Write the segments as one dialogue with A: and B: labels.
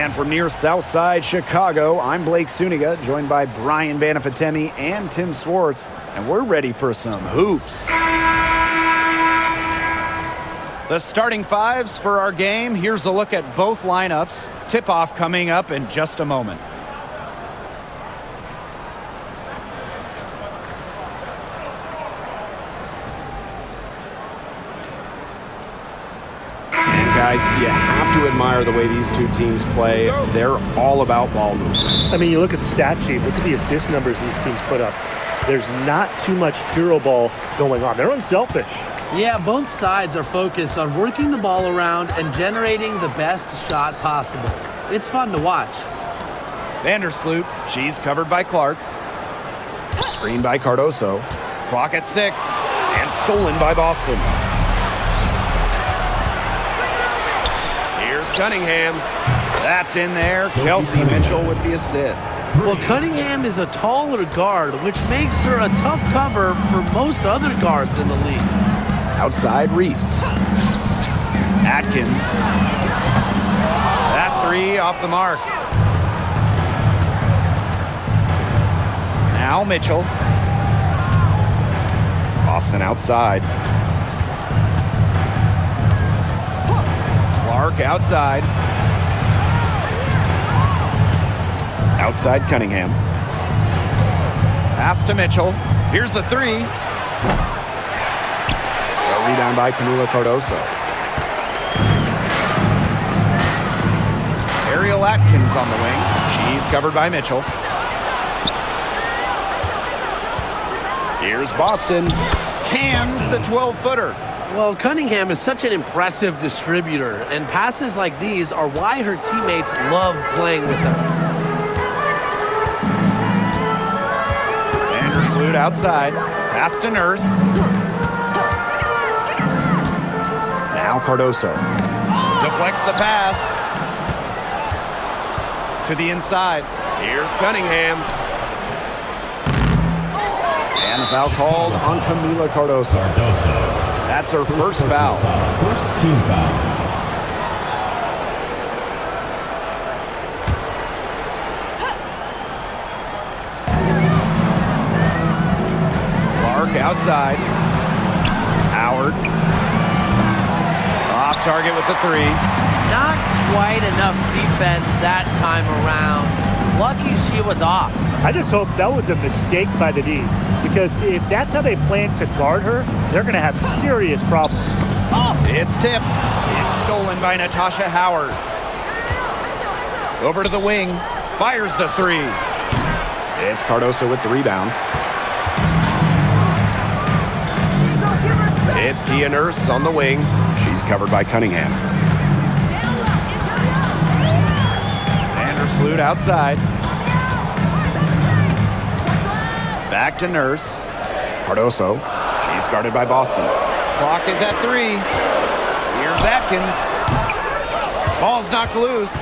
A: And from near Southside Chicago, I'm Blake Suniga, joined by Brian Banafatemi and Tim Swartz, and we're ready for some hoops. The starting fives for our game. Here's a look at both lineups. Tip-off coming up in just a moment.
B: Guys, you have to admire the way these two teams play. They're all about ball movement.
C: I mean, you look at the stat sheet, look at the assist numbers these teams put up. There's not too much hero ball going on. They're unselfish.
D: Yeah, both sides are focused on working the ball around and generating the best shot possible. It's fun to watch.
A: Vandersloot, she's covered by Clark. Screen by Cardoso. Clock at 6, and stolen by Boston. Cunningham. That's in there. Kelsey Mitchell with the assist.
D: Well, Cunningham is a taller guard, which makes her a tough cover for most other guards in the league.
A: Outside Reese. Atkins. That three off the mark. Now Mitchell. Boston outside. Clark outside. Outside Cunningham. Pass to Mitchell. Here's the three. A rebound by Camila Cardoso. Ariel Atkins on the wing. She's covered by Mitchell. Here's Boston. Cans the 12-footer.
D: Well, Cunningham is such an impressive distributor, and passes like these are why her teammates love playing with her.
A: Vandersloot outside. Pass to Nurse. Now Cardoso. Deflects the pass. To the inside. Here's Cunningham. And a foul called on Camila Cardoso. That's her first foul.
E: First team foul.
A: Clark outside. Howard. Off target with the three.
D: Not quite enough defense that time around. Lucky she was off.
C: I just hope that was a mistake by the D, because if that's how they plan to guard her, they're going to have serious problems.
A: It's tipped. It's stolen by Natasha Howard. Over to the wing. Fires the three. It's Cardoso with the rebound. It's Kia Nurse on the wing. She's covered by Cunningham. Vandersloot outside. Back to Nurse. Cardoso. She's guarded by Boston. Clock is at 3. Here's Atkins. Ball's knocked loose.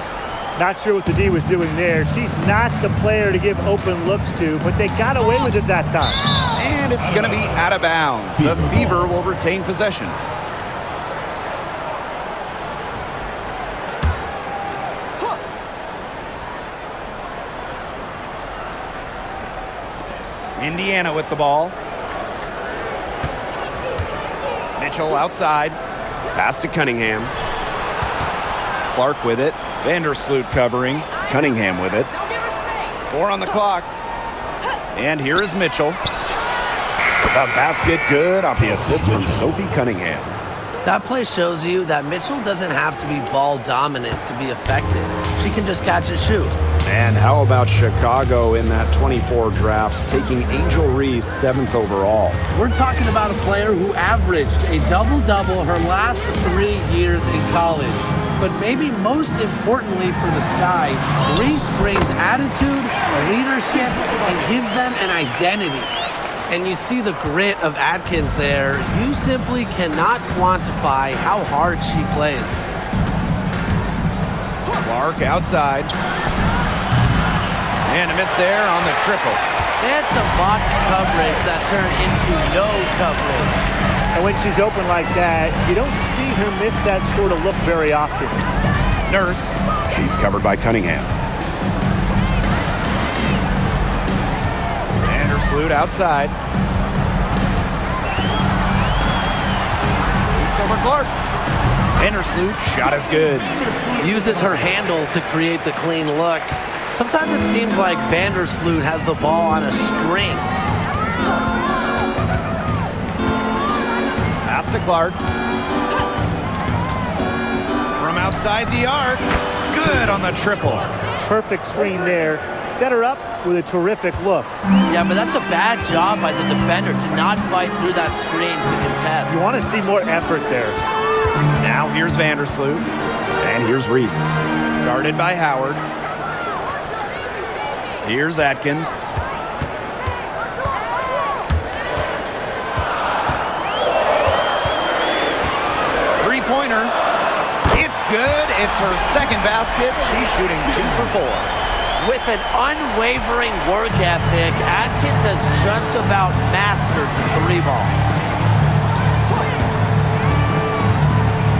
C: Not sure what the D was doing there. She's not the player to give open looks to, but they got away with it that time.
A: And it's going to be out of bounds. The Fever will retain possession. Indiana with the ball. Mitchell outside. Pass to Cunningham. Clark with it. Vandersloot covering. Cunningham with it. 4 on the clock. And here is Mitchell. The basket good off the assist from Sophie Cunningham.
D: That play shows you that Mitchell doesn't have to be ball dominant to be effective. She can just catch and shoot.
A: And how about Chicago in that 24 draft, taking Angel Reese 7th overall?
D: We're talking about a player who averaged a double-double her last 3 years in college. But maybe most importantly for the Sky, Reese brings attitude, leadership, and gives them an identity. And you see the grit of Atkins there. You simply cannot quantify how hard she plays.
A: Clark outside. And a miss there on the triple.
D: They had some box coverage that turned into no coverage.
C: And when she's open like that, you don't see her miss that sort of look very often.
A: Nurse,
B: She's covered by Cunningham.
A: Vandersloot outside. Shoots over Clark. Vandersloot, shot is good.
D: Uses her handle to create the clean look. Sometimes it seems like Vandersloot has the ball on a string.
A: Pass to Clark. From outside the arc. Good on the triple.
C: Perfect screen there. Set her up with a terrific look.
D: Yeah, but that's a bad job by the defender to not fight through that screen to contest.
C: You want to see more effort there.
A: Now here's Vandersloot.
B: And here's Reese.
A: Guarded by Howard. Here's Atkins. Three-pointer. It's good. It's her second basket. She's shooting 2 for 4.
D: With an unwavering work ethic, Atkins has just about mastered the three ball.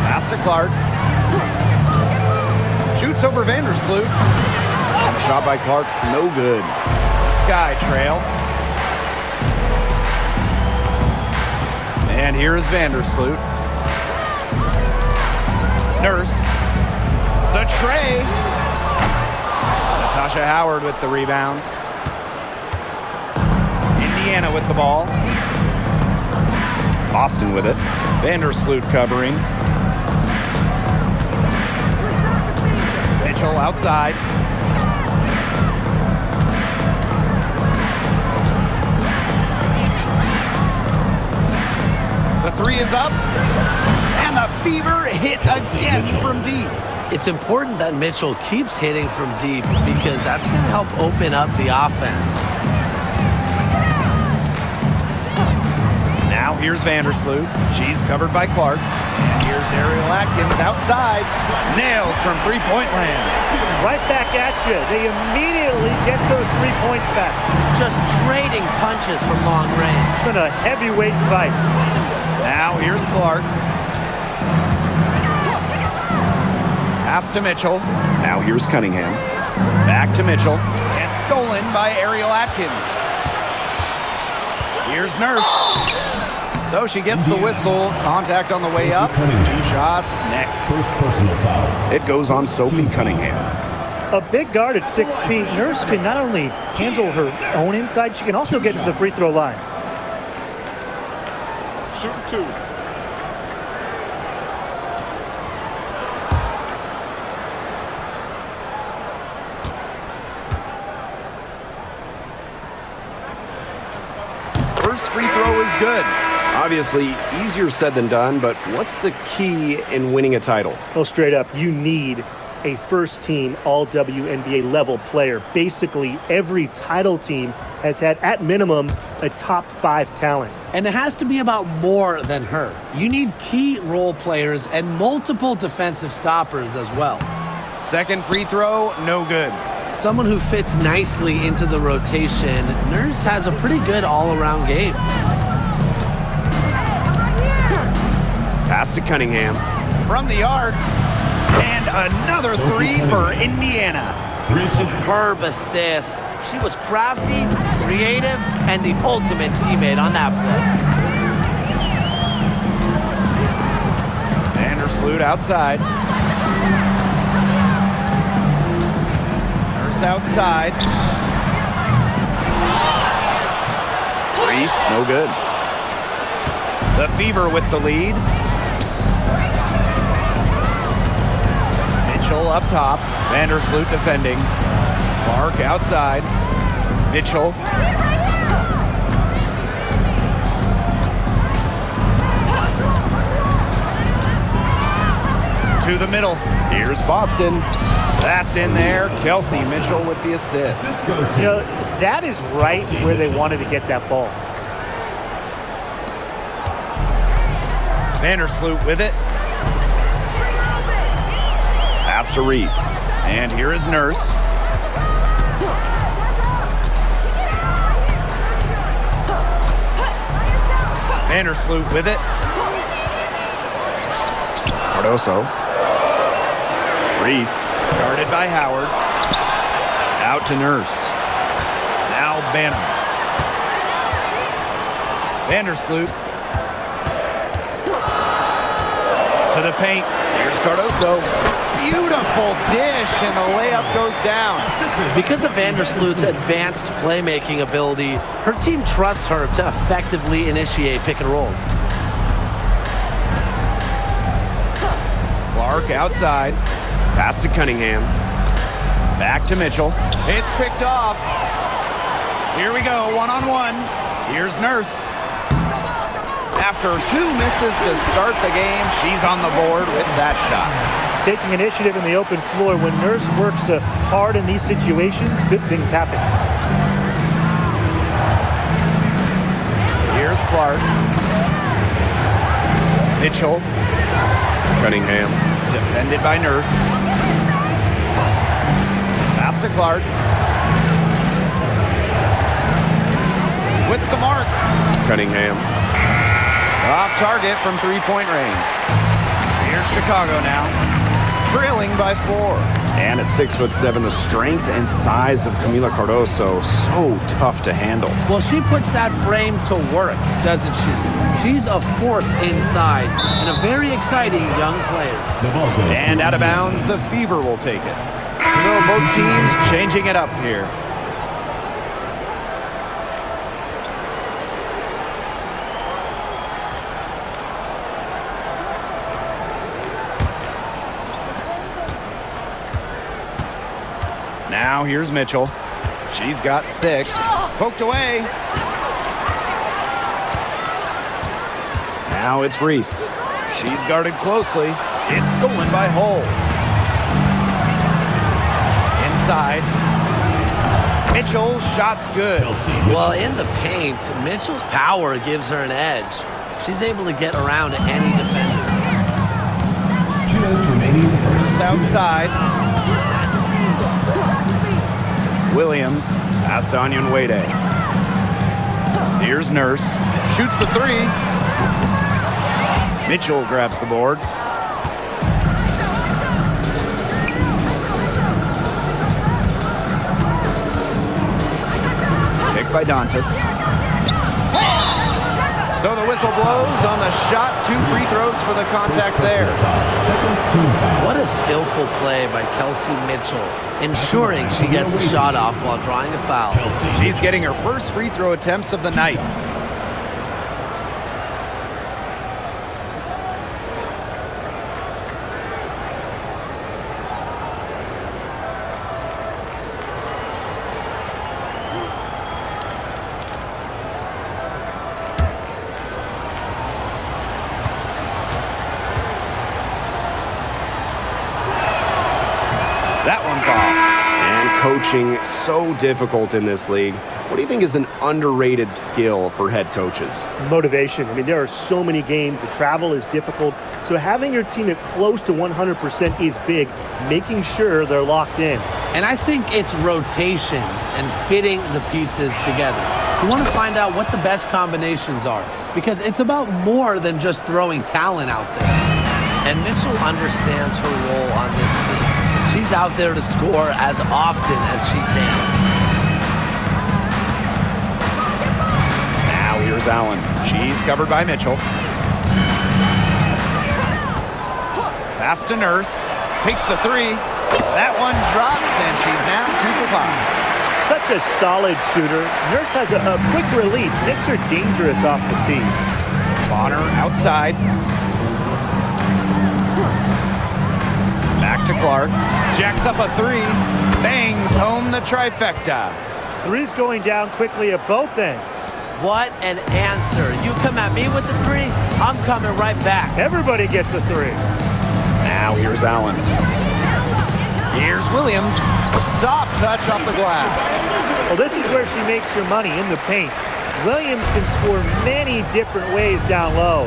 A: Pass to Clark. Shoots over Vandersloot.
B: Shot by Clark, no good.
A: Sky trail. And here is Vandersloot. Nurse. The tray. Natasha Howard with the rebound. Indiana with the ball.
B: Boston with it.
A: Vandersloot covering. Mitchell outside. The three is up. And the Fever hit again from deep.
D: It's important that Mitchell keeps hitting from deep because that's going to help open up the offense.
A: Now here's Vandersloot. She's covered by Clark. And here's Ariel Atkins outside. Nailed from three-point land.
C: Right back at you. They immediately get those 3 points back.
D: Just trading punches from long range.
C: It's been a heavyweight fight.
A: Now here's Clark. Pass to Mitchell.
B: Now here's Cunningham.
A: Back to Mitchell. And stolen by Ariel Atkins. Here's Nurse. So she gets the whistle. Contact on the way up. 2 shots next.
B: It goes on Sophie Cunningham.
C: A big guard at 6 feet. Nurse can not only handle her own inside, she can also get to the free throw line.
E: Shooting 2.
A: First free throw is good.
B: Obviously, easier said than done, but what's the key in winning a title?
C: Well, straight up, you need a first-team all-WNBA level player. Basically, every title team has had, at minimum, a top 5 talent.
D: And it has to be about more than her. You need key role players and multiple defensive stoppers as well.
A: Second free throw, no good.
D: Someone who fits nicely into the rotation. Nurse has a pretty good all-around game.
A: Pass to Cunningham. From the arc. And another three for Indiana.
D: Superb assist. She was crafty, creative, and the ultimate teammate on that play.
A: Vandersloot outside. Nurse outside.
B: Reese, no good.
A: The Fever with the lead. Mitchell up top. Vandersloot defending. Clark outside. Mitchell. To the middle. Here's Boston. That's in there. Kelsey Mitchell with the assist.
C: You know, that is right where they wanted to get that ball.
A: Vandersloot with it. Pass to Reese. And here is Nurse. Vandersloot with it.
B: Cardoso. Reese.
A: Guarded by Howard. Out to Nurse. Now Banham. Vandersloot. To the paint. Here's Cardoso. Beautiful dish, and the layup goes down.
D: Because of Vandersloot's advanced playmaking ability, her team trusts her to effectively initiate pick and rolls.
A: Clark outside. Pass to Cunningham. Back to Mitchell. It's picked off. Here we go, one-on-one. Here's Nurse. After 2 misses to start the game, she's on the board with that shot.
C: Taking initiative in the open floor. When Nurse works hard in these situations, good things happen.
A: Here's Clark. Mitchell.
B: Cunningham.
A: Defended by Nurse. Pass to Clark. With some mark.
B: Cunningham.
A: Off target from three-point range. Here's Chicago now. Trailing by 4.
B: And at 6'7", the strength and size of Camila Cardoso, so tough to handle.
D: Well, she puts that frame to work, doesn't she? She's a force inside and a very exciting young player.
A: And out of bounds, the Fever will take it. So both teams changing it up here. Now here's Mitchell. She's got 6. Poked away.
B: Now it's Reese.
A: She's guarded closely. It's stolen by Hull. Inside. Mitchell, shot's good.
D: Well, in the paint, Mitchell's power gives her an edge. She's able to get around any defenders.
E: 2 minutes remaining in the first.
A: Outside. Williams.
B: Pass to Onion Wade.
A: Here's Nurse. Shoots the 3. Mitchell grabs the board. Picked by Dantas. So the whistle blows on the shot. 2 free throws for the contact there.
D: What a skillful play by Kelsey Mitchell, ensuring she gets the shot off while drawing a foul.
A: She's getting her first free throw attempts of the night. That one's off.
B: And coaching so difficult in this league. What do you think is an underrated skill for head coaches?
C: Motivation. I mean, there are so many games. The travel is difficult. So having your team at close to 100% is big, making sure they're locked in.
D: And I think it's rotations and fitting the pieces together. You want to find out what the best combinations are, because it's about more than just throwing talent out there. And Mitchell understands her role on this team. She's out there to score as often as she can.
A: Now here's Allen. She's covered by Mitchell. Pass to Nurse. Takes the 3. That one drops, and she's now 2 for 5.
C: Such a solid shooter. Nurse has a quick release. Knicks are dangerous off the tee.
A: Bonner outside. Back to Clark. Jacks up a 3. Bangs home the trifecta.
C: 3's going down quickly at both ends.
D: What an answer. You come at me with the 3, I'm coming right back.
C: Everybody gets a 3.
B: Now here's Allen.
A: Here's Williams. A soft touch off the glass.
C: Well, this is where she makes her money, in the paint. Williams can score many different ways down low.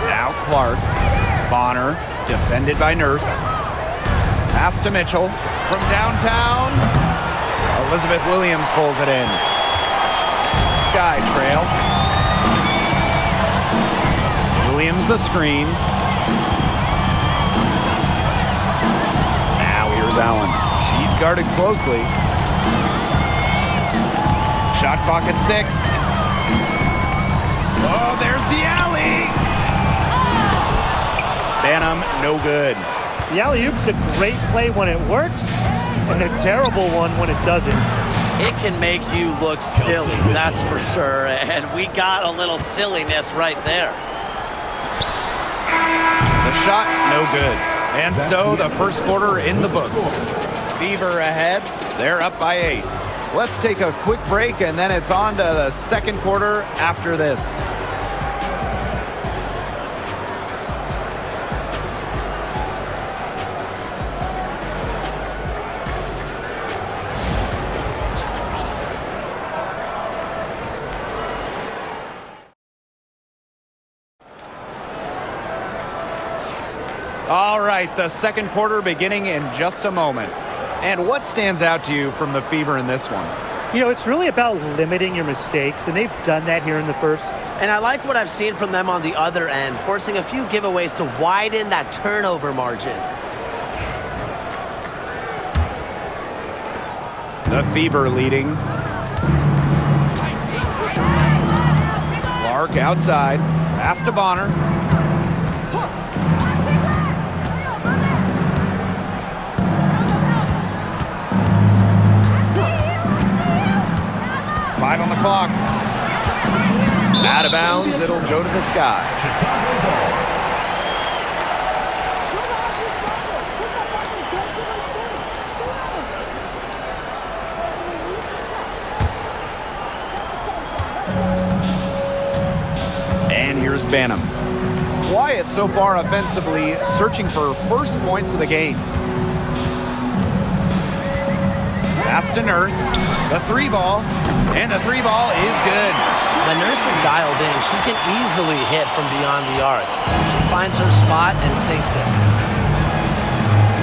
A: Now Clark. Bonner, defended by Nurse. Pass to Mitchell. From downtown, Elizabeth Williams pulls it in. Sky trail. Williams the screen.
B: Here's Allen.
A: She's guarded closely. Shot clock at 6. Oh, there's the alley. Banham, no good.
C: The alley-oop's a great play when it works, and a terrible one when it doesn't.
F: It can make you look silly, that's for sure, and we got a little silliness right there.
A: The shot, no good. And so the first quarter in the books. Fever ahead. They're up by 8. Let's take a quick break, and then it's on to the second quarter after this. All right, the second quarter beginning in just a moment. And what stands out to you from the Fever in this one?
C: You know, it's really about limiting your mistakes, and they've done that here in the first.
F: And I like what I've seen from them on the other end, forcing a few giveaways to widen that turnover margin.
A: The Fever leading. Clark outside. Pass to Bonner. Five on the clock. Out of bounds, it'll go to the sky. And here's Banham. Quiet so far offensively, searching for first points of the game. Pass to Nurse. The 3-ball. And the 3-ball is good.
F: When Nurse is dialed in, she can easily hit from beyond the arc. She finds her spot and sinks it.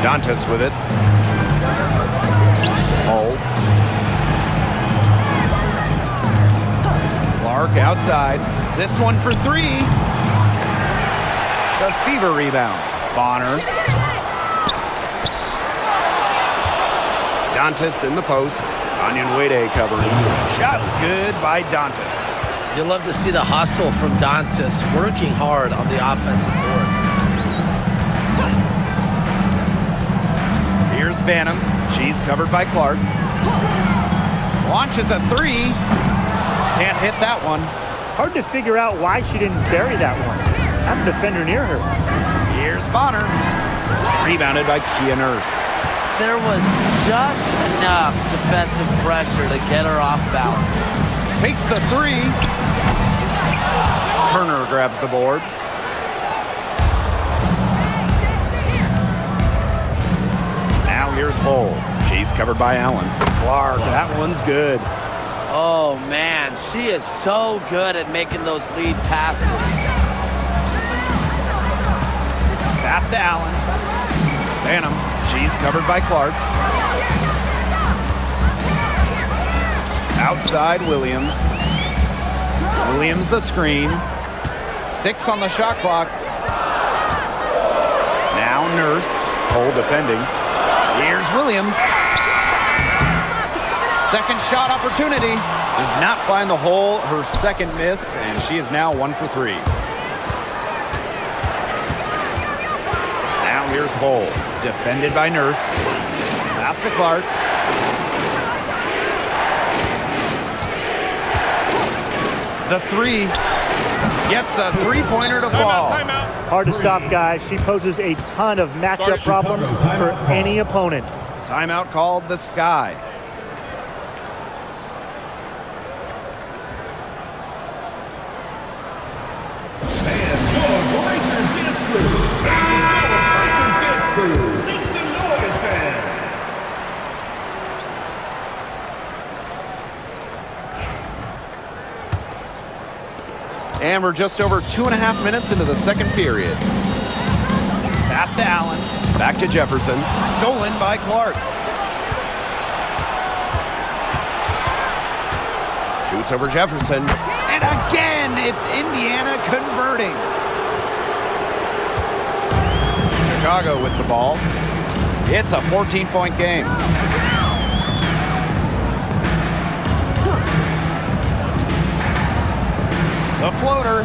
A: Dantas with it. Hull. Clark outside. This one for 3. The Fever rebound. Bonner. Dantas in the post. Onyenwede covering. Shots good by Dantas.
F: You'll love to see the hustle from Dantas working hard on the offensive boards.
A: Here's Banham. She's covered by Clark. Launches a 3. Can't hit that one.
C: Hard to figure out why she didn't bury that one. Have a defender near her.
A: Here's Bonner. Rebounded by Kia Nurse.
F: There was just enough defensive pressure to get her off balance.
A: Takes the 3. Turner grabs the board. Now here's Hull. She's covered by Allen. Clark, that one's good.
F: Oh man, she is so good at making those lead passes.
A: Pass to Allen. Banham. She's covered by Clark. Outside Williams. Williams the screen. 6 on the shot clock. Now Nurse. Cole defending. Here's Williams. Second shot opportunity. Does not find the hole. Her second miss, and she is now 1 for 3. Now here's Hull. Defended by Nurse. Pass to Clark. The 3 gets a 3-pointer to fall.
C: Hard to stop, guys. She poses a ton of matchup problems for any opponent.
A: Timeout called the Sky. And we're just over 2.5 minutes into the second period. Pass to Allen. Back to Jefferson. Stolen by Clark. Shoots over Jefferson. And again, it's Indiana converting. Chicago with the ball. It's a 14-point game. The floater.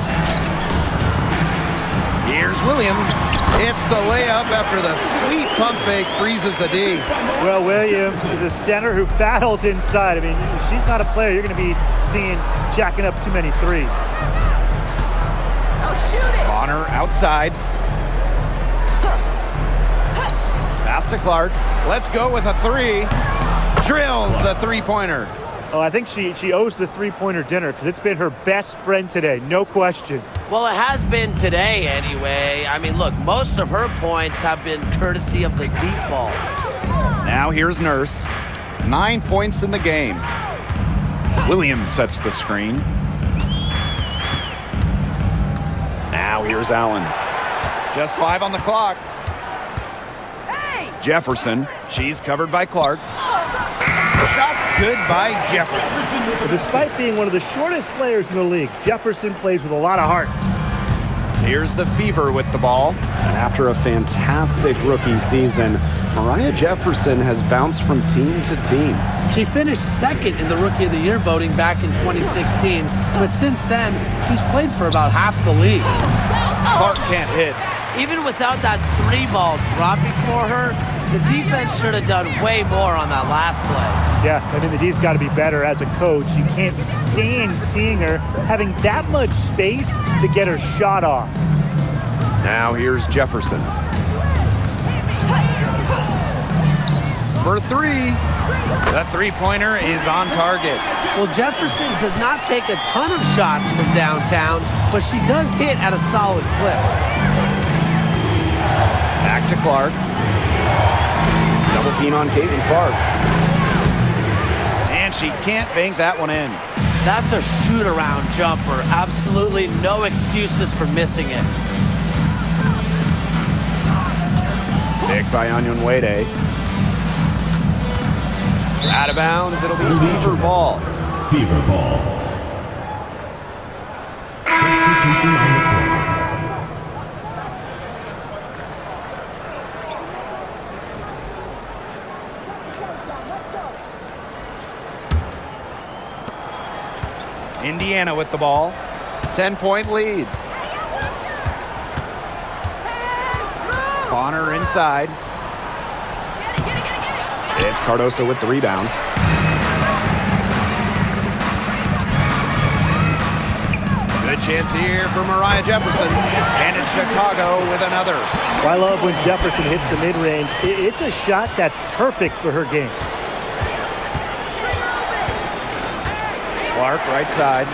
A: Here's Williams. It's the layup after the sweet pump fake freezes the D.
C: Well, Williams is a center who battles inside. I mean, if she's not a player you're going to be seeing jacking up too many threes.
G: Oh, shoot it!
A: Bonner outside. Pass to Clark. Let's go with a three. Drills the three-pointer.
C: Oh, I think she owes the three-pointer dinner because it's been her best friend today, no question.
F: Well, it has been today anyway. I mean, look, most of her points have been courtesy of the deep ball.
A: Now here's Nurse. 9 points in the game. Williams sets the screen. Now here's Allen. Just 5 on the clock. Jefferson. She's covered by Clark. Shots good by Jefferson.
C: But despite being one of the shortest players in the league, Jefferson plays with a lot of heart.
A: Here's the Fever with the ball.
B: And after a fantastic rookie season, Mariah Jefferson has bounced from team to team.
D: She finished second in the Rookie of the Year voting back in 2016, but since then, she's played for about half the league.
A: Clark can't hit.
F: Even without that three ball dropping for her, the defense should have done way more on that last play.
C: Yeah, I mean, the D's got to be better as a coach. You can't stand seeing her having that much space to get her shot off.
A: Now here's Jefferson. For three. The three-pointer is on target.
D: Well, Jefferson does not take a ton of shots from downtown, but she does hit at a solid clip.
A: Back to Clark.
B: Double team on Clark.
A: And she can't bank that one in.
F: That's a shoot-around jumper. Absolutely no excuses for missing it.
A: Picked by Onyenwede. Out of bounds, it'll be Fever ball.
E: Fever ball. Substitution on the court.
A: Indiana with the ball. 10-point lead. Bonner inside.
B: It's Cardoso with the rebound.
A: Good chance here for Mariah Jefferson. And it's Chicago with another.
C: I love when Jefferson hits the mid-range. It's a shot that's perfect for her game.
A: Clark right side.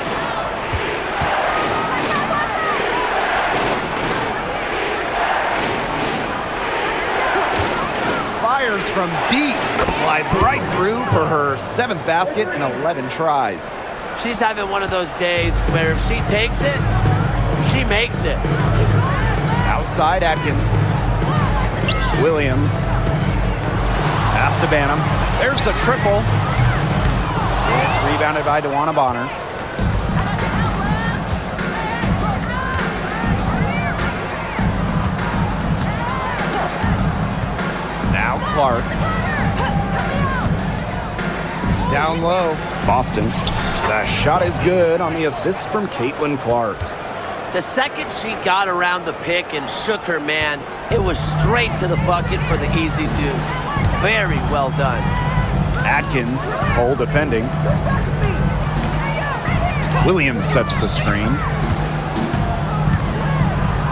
A: Fires from deep. Slides right through for her 7th basket in 11 tries.
F: She's having one of those days where if she takes it, she makes it.
A: Outside Atkins. Williams. Pass to Banham. There's the triple. It's rebounded by DeWanna Bonner. Now Clark. Down low.
B: Boston. The shot is good on the assist from Caitlin Clark.
F: The second she got around the pick and shook her man, it was straight to the bucket for the easy deuce. Very well done.
A: Atkins, hole defending. Williams sets the screen.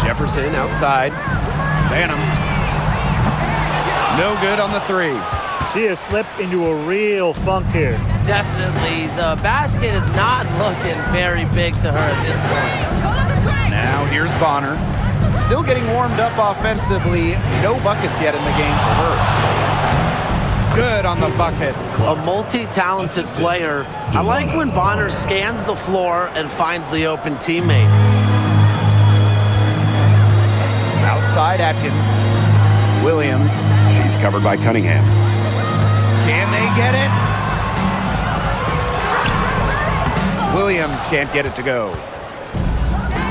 A: Jefferson outside. Banham. No good on the three.
C: She has slipped into a real funk here.
F: Definitely, the basket is not looking very big to her at this point.
A: Now here's Bonner. Still getting warmed up offensively. No buckets yet in the game for her. Good on the bucket.
F: A multi-talented player. I like when Bonner scans the floor and finds the open teammate.
A: Outside Atkins. Williams.
B: She's covered by Cunningham.
A: Can they get it? Williams can't get it to go.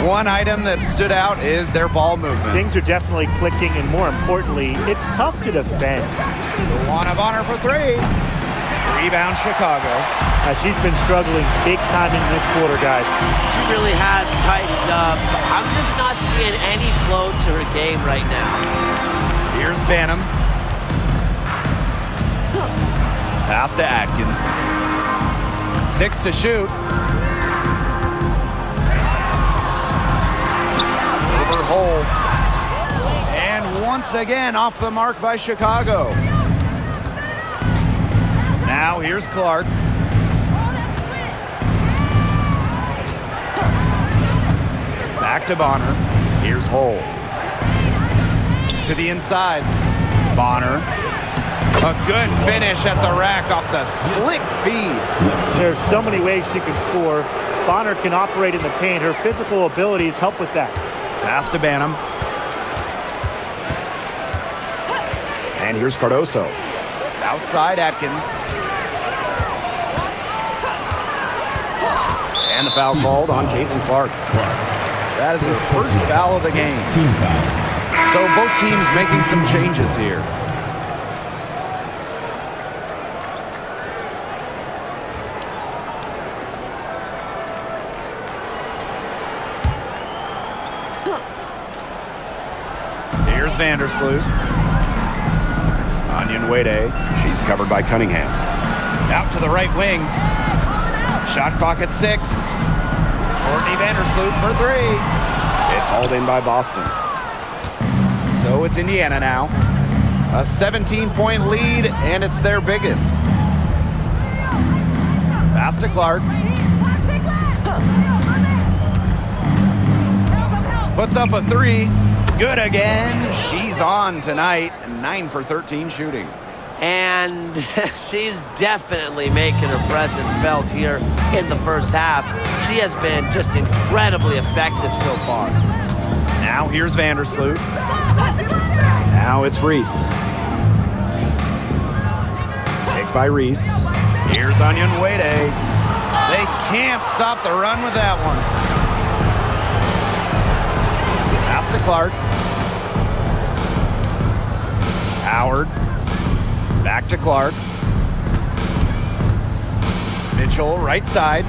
A: One item that stood out is their ball movement.
C: Things are definitely clicking, and more importantly, it's tough to defend.
A: One of honor for three. Rebound Chicago.
C: She's been struggling big time in this quarter, guys.
F: She really has tightened up. I'm just not seeing any flow to her game right now.
A: Here's Banham. Pass to Atkins. 6 to shoot. Over hole. And once again off the mark by Chicago. Now here's Clark. Back to Bonner. Here's Hole. To the inside. Bonner. A good finish at the rack off the slick feed.
C: There's so many ways she can score. Bonner can operate in the paint. Her physical abilities help with that.
A: Pass to Banham. And here's Cardoso. Outside Atkins. And the foul called on CaitlinClark. That is her first foul of the game.
E: Team foul.
A: So both teams making some changes here. Here's Vandersloot. Onyenwere. She's covered by Cunningham. Out to the right wing. Shot clock at 6. Courtney Vandersloot for 3. It's hauled in by Boston. So it's Indiana now. A 17-point lead, and it's their biggest. Pass to Clark. Puts up a 3. Good again. She's on tonight. 9 for 13 shooting.
F: And she's definitely making her presence felt here in the first half. She has been just incredibly effective so far.
A: Now here's Vandersloot. Now it's Reese. Picked by Reese. Here's Onyenwere. They can't stop the run with that one. Pass to Clark. Howard. Back to Clark. Mitchell, right side.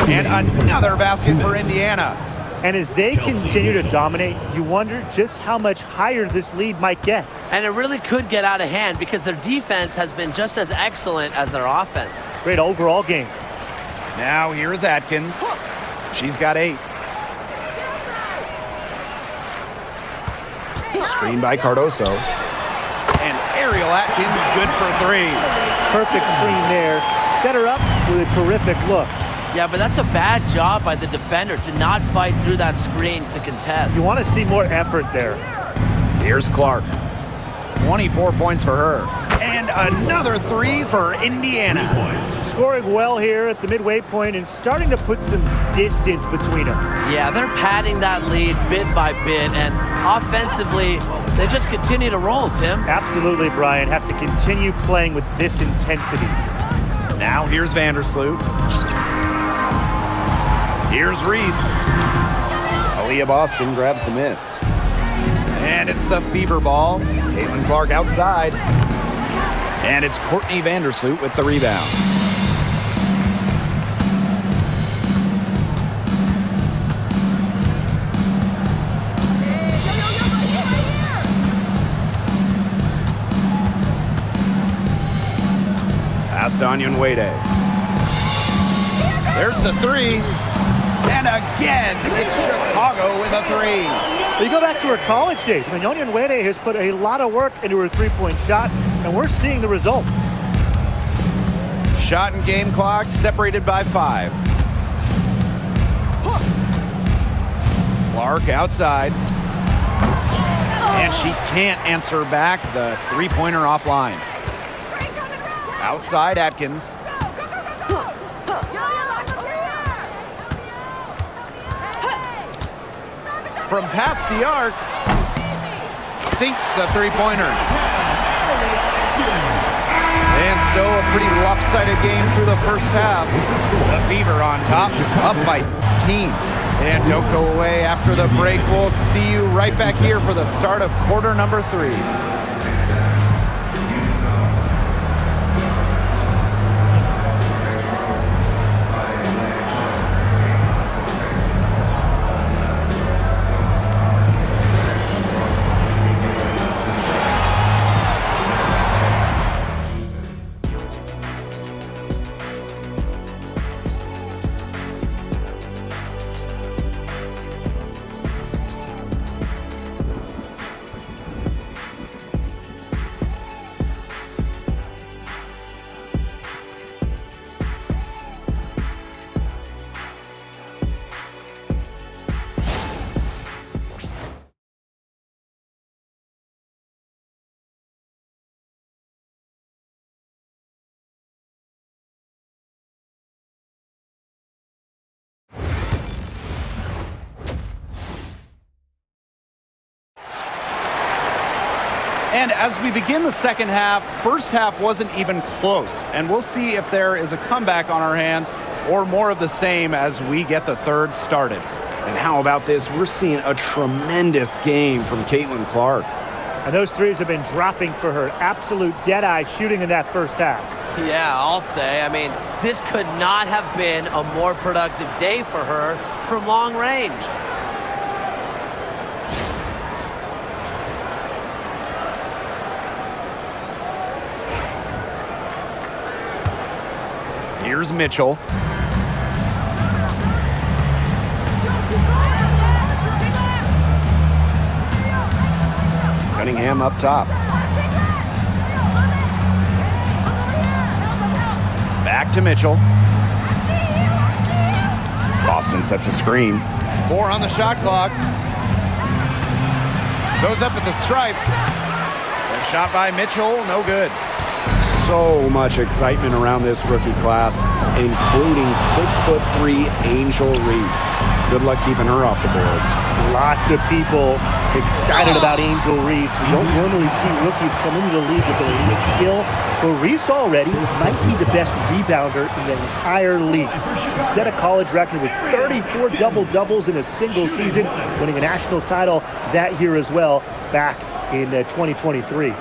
A: And another basket for Indiana.
C: And as they continue to dominate, you wonder just how much higher this lead might get.
F: And it really could get out of hand because their defense has been just as excellent as their offense.
C: Great overall game.
A: Now here is Atkins. She's got 8. Screen by Cardoso. And Ariel Atkins good for 3.
C: Perfect screen there. Set her up with a terrific look.
F: Yeah, but that's a bad job by the defender to not fight through that screen to contest.
C: You want to see more effort there.
A: Here's Clark. 24 points for her. And another 3 for Indiana.
E: 3 points.
C: Scoring well here at the midway point and starting to put some distance between them.
F: Yeah, they're padding that lead bit by bit, and offensively, they just continue to roll, Tim.
C: Absolutely, Brian. Have to continue playing with this intensity.
A: Now here's Vandersloot. Here's Reese. Aaliyah Boston grabs the miss. And it's the fever ball. CaitlinClark outside. And it's Courtney Vandersloot with the rebound. Pass to Onyenwere. There's the 3. And again, it's Chicago with a 3.
C: You go back to her college days. I mean, Onyenwere has put a lot of work into her three-point shot, and we're seeing the results.
A: Shot and game clock separated by 5. Clark outside. And she can't answer back the three-pointer offline. Outside Atkins. From past the arc, sinks the three-pointer. And so a pretty lopsided game through the first half. The Fever on top, up by 16. And don't go away after the break. We'll see you right back here for the start of quarter number 3. And as we begin the second half, first half wasn't even close. And we'll see if there is a comeback on our hands or more of the same as we get the third started.
B: And how about this? We're seeing a tremendous game from Clark.
C: And those threes have been dropping for her. Absolute dead-eye shooting in that first half.
F: Yeah, I'll say. I mean, this could not have been a more productive day for her from long range.
A: Here's Mitchell.
B: Cunningham up top.
A: Back to Mitchell.
B: Boston sets a screen.
A: 4 on the shot clock. Goes up at the stripe. And shot by Mitchell, no good.
B: So much excitement around this rookie class, including 6'3" Angel Reese. Good luck keeping her off the boards.
C: Lots of people excited about Angel Reese. We don't normally see rookies come into the league with a league skill, but Reese already might be the best rebounder in the entire league. He set a college record with 34 double-doubles in a single season, winning a national title that year as well, back in 2023.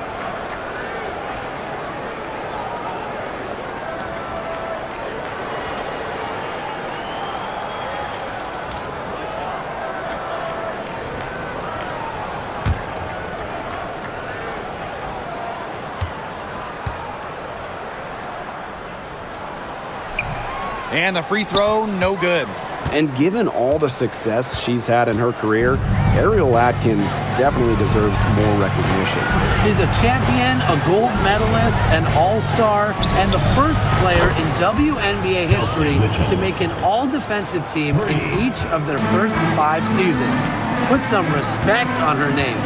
A: And the free throw, no good.
B: And given all the success she's had in her career, Ariel Atkins definitely deserves more recognition.
D: She's a champion, a gold medalist, an all-star, and the first player in WNBA history to make an all-defensive team in each of their first 5 seasons. Put some respect on her name.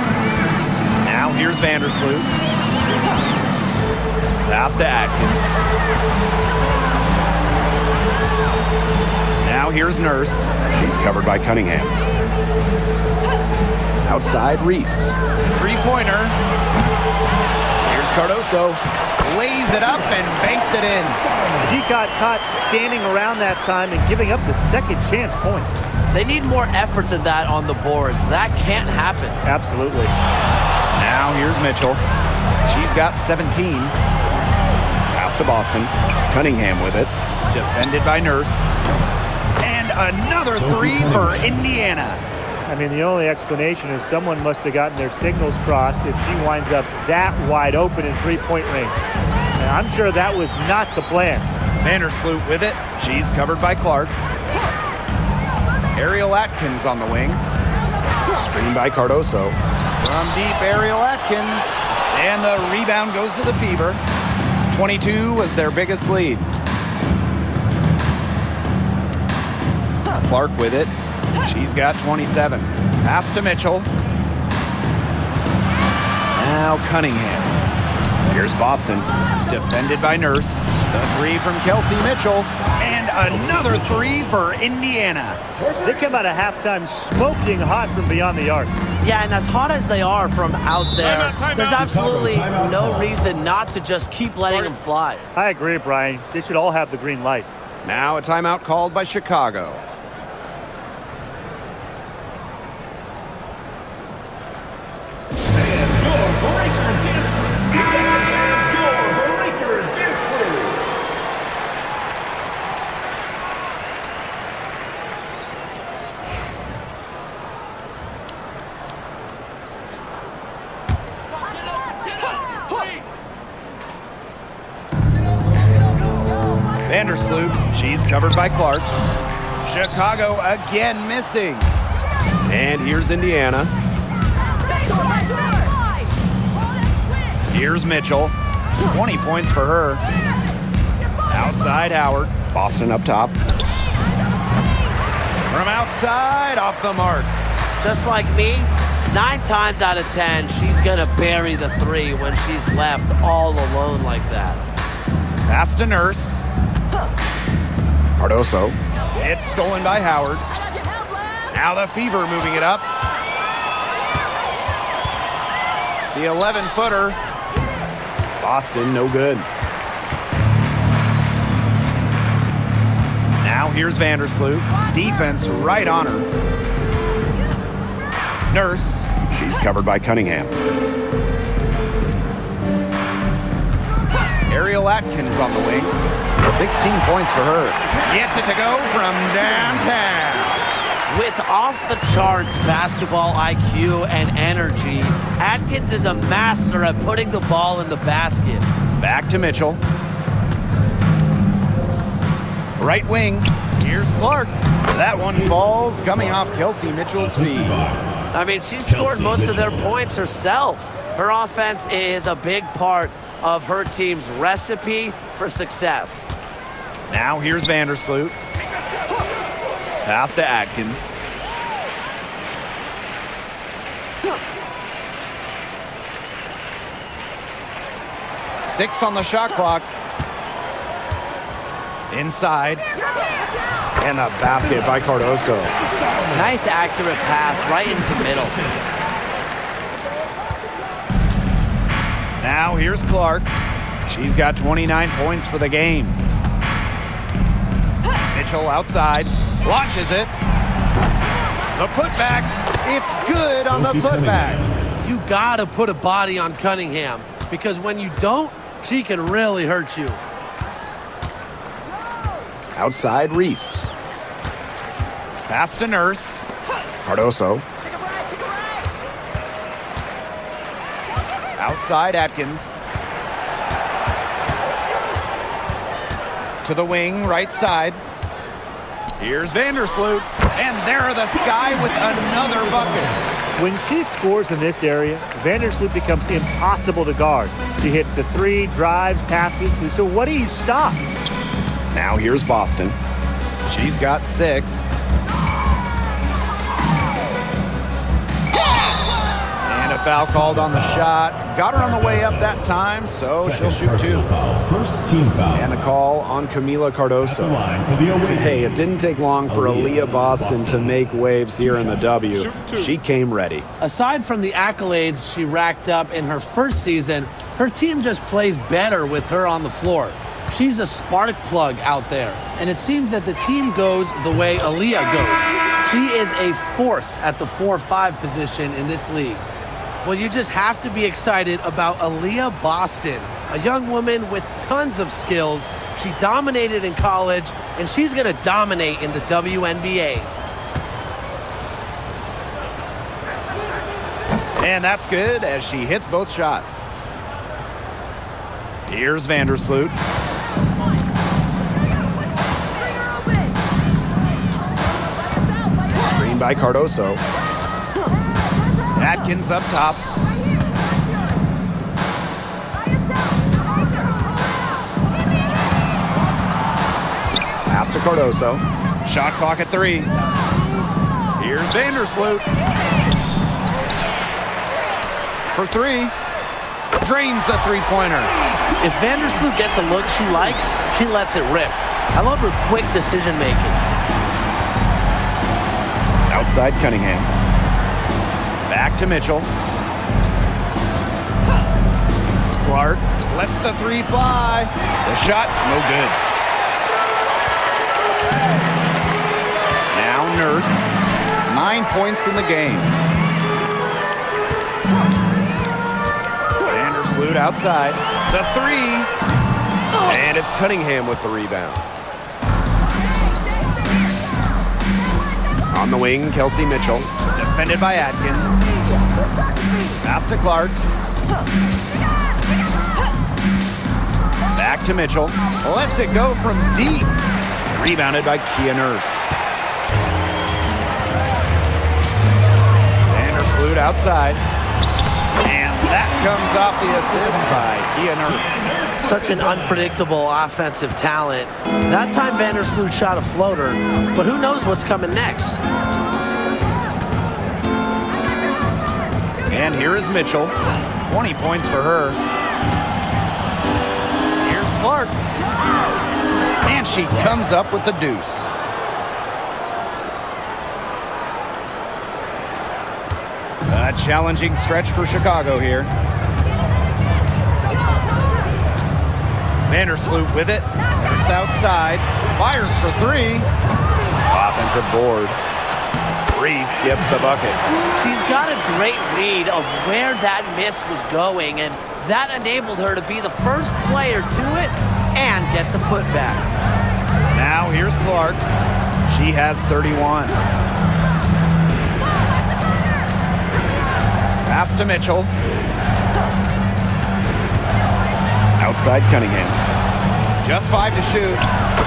A: Now here's Vandersloot. Pass to Atkins. Now here's Nurse.
B: She's covered by Cunningham. Outside, Reese.
A: Three-pointer. Here's Cardoso. Lays it up and banks it in.
C: He got caught standing around that time and giving up the second chance points.
F: They need more effort than that on the boards. That can't happen.
C: Absolutely.
A: Now here's Mitchell. She's got 17.
B: Pass to Boston.
A: Cunningham with it. Defended by Nurse. And another three for Indiana.
C: I mean, the only explanation is someone must have gotten their signals crossed if she winds up that wide open in three-point range. And I'm sure that was not the plan.
A: Vandersloot with it. She's covered by Clark. Ariel Atkins on the wing.
B: Screen by Cardoso.
A: From deep, Ariel Atkins. And the rebound goes to the Fever. 22 was their biggest lead. Clark with it. She's got 27. Pass to Mitchell. Now Cunningham. Here's Boston. Defended by Nurse. The three from Kelsey Mitchell. And another three for Indiana.
C: They come out of halftime smoking hot from beyond the arc.
F: Yeah, and as hot as they are from out there, there's absolutely no reason not to just keep letting them fly.
C: I agree, Brian. They should all have the green light.
A: Now a timeout called by Chicago. Vandersloot. She's covered by Clark. Chicago again missing. And here's Indiana. Here's Mitchell. 20 points for her. Outside Howard. Boston up top. From outside, off the mark.
F: Just like me, 9 times out of 10, she's going to bury the 3 when she's left all alone like that.
A: Pass to Nurse.
B: Cardoso.
A: It's stolen by Howard. Now the Fever moving it up. The 11-footer.
B: Boston, no good.
A: Now here's Vandersloot. Defense right on her. Nurse.
B: She's covered by Cunningham.
A: Ariel Atkins on the wing. 16 points for her. Gets it to go from downtown.
F: With off-the-charts basketball IQ and energy, Atkins is a master at putting the ball in the basket.
A: Back to Mitchell. Right wing. Here's Clark. That one falls coming off Kelsey Mitchell's feet.
F: I mean, she scored most of their points herself. Her offense is a big part of her team's recipe for success.
A: Now here's Vandersloot. Pass to Atkins. Six on the shot clock. Inside.
B: And a basket by Cardoso.
F: Nice accurate pass right into the middle.
A: Now here's Clark. She's got 29 points for the game. Mitchell outside. Launches it. The putback. It's good on the putback.
D: You gotta put a body on Cunningham, because when you don't, she can really hurt you.
B: Outside Reese.
A: Pass to Nurse.
B: Cardoso.
A: Outside Atkins. To the wing, right side. Here's Vandersloot. And there the Sky with another bucket.
C: When she scores in this area, Vandersloot becomes impossible to guard. She hits the 3, drives, passes. So what do you stop?
B: Now here's Boston.
A: She's got 6. And a foul called on the shot. Got her on the way up that time, so she'll shoot 2.
E: First team foul.
B: And a call on Camila Cardoso.
E: Line for the away
B: Hey, it didn't take long for Aaliyah Boston to make waves here in the W. She came ready.
D: Aside from the accolades she racked up in her first season, her team just plays better with her on the floor. She's a spark plug out there, and it seems that the team goes the way Aaliyah goes. She is a force at the 4-5 position in this league. Well, you just have to be excited about Aaliyah Boston, a young woman with tons of skills. She dominated in college, and she's going to dominate in the WNBA.
A: And that's good as she hits both shots. Here's Vandersloot.
B: Screen by Cardoso.
A: Atkins up top.
B: Pass to Cardoso.
A: Shot clock at 3. Here's Vandersloot. For 3. Drains the three-pointer.
F: If Vandersloot gets a look she likes, she lets it rip. I love her quick decision-making.
B: Outside Cunningham.
A: Back to Mitchell. Clark lets the 3 fly. The shot, no good. Now Nurse. 9 points in the game. Vandersloot outside. The 3. And it's Cunningham with the rebound. On the wing, Kelsey Mitchell. Defended by Atkins. Pass to Clark. Back Back to Mitchell. Lets it go from deep. Rebounded by Kia Nurse. Vandersloot outside. And that comes off the assist by Kia Nurse.
F: Such an unpredictable offensive talent. That time Vandersloot shot a floater, but who knows what's coming next.
A: And here is Mitchell. 20 points for her. Here's Clark. And she comes up with the deuce. A challenging stretch for Chicago here. Vandersloot with it. Nurse outside. Fires for three. Offensive board. Reese gets the bucket.
F: She's got a great read of where that miss was going, and that enabled her to be the first player to it and get the putback.
A: Now here's Clark. She has 31. Pass to Mitchell. Outside Cunningham. Just 5 to shoot.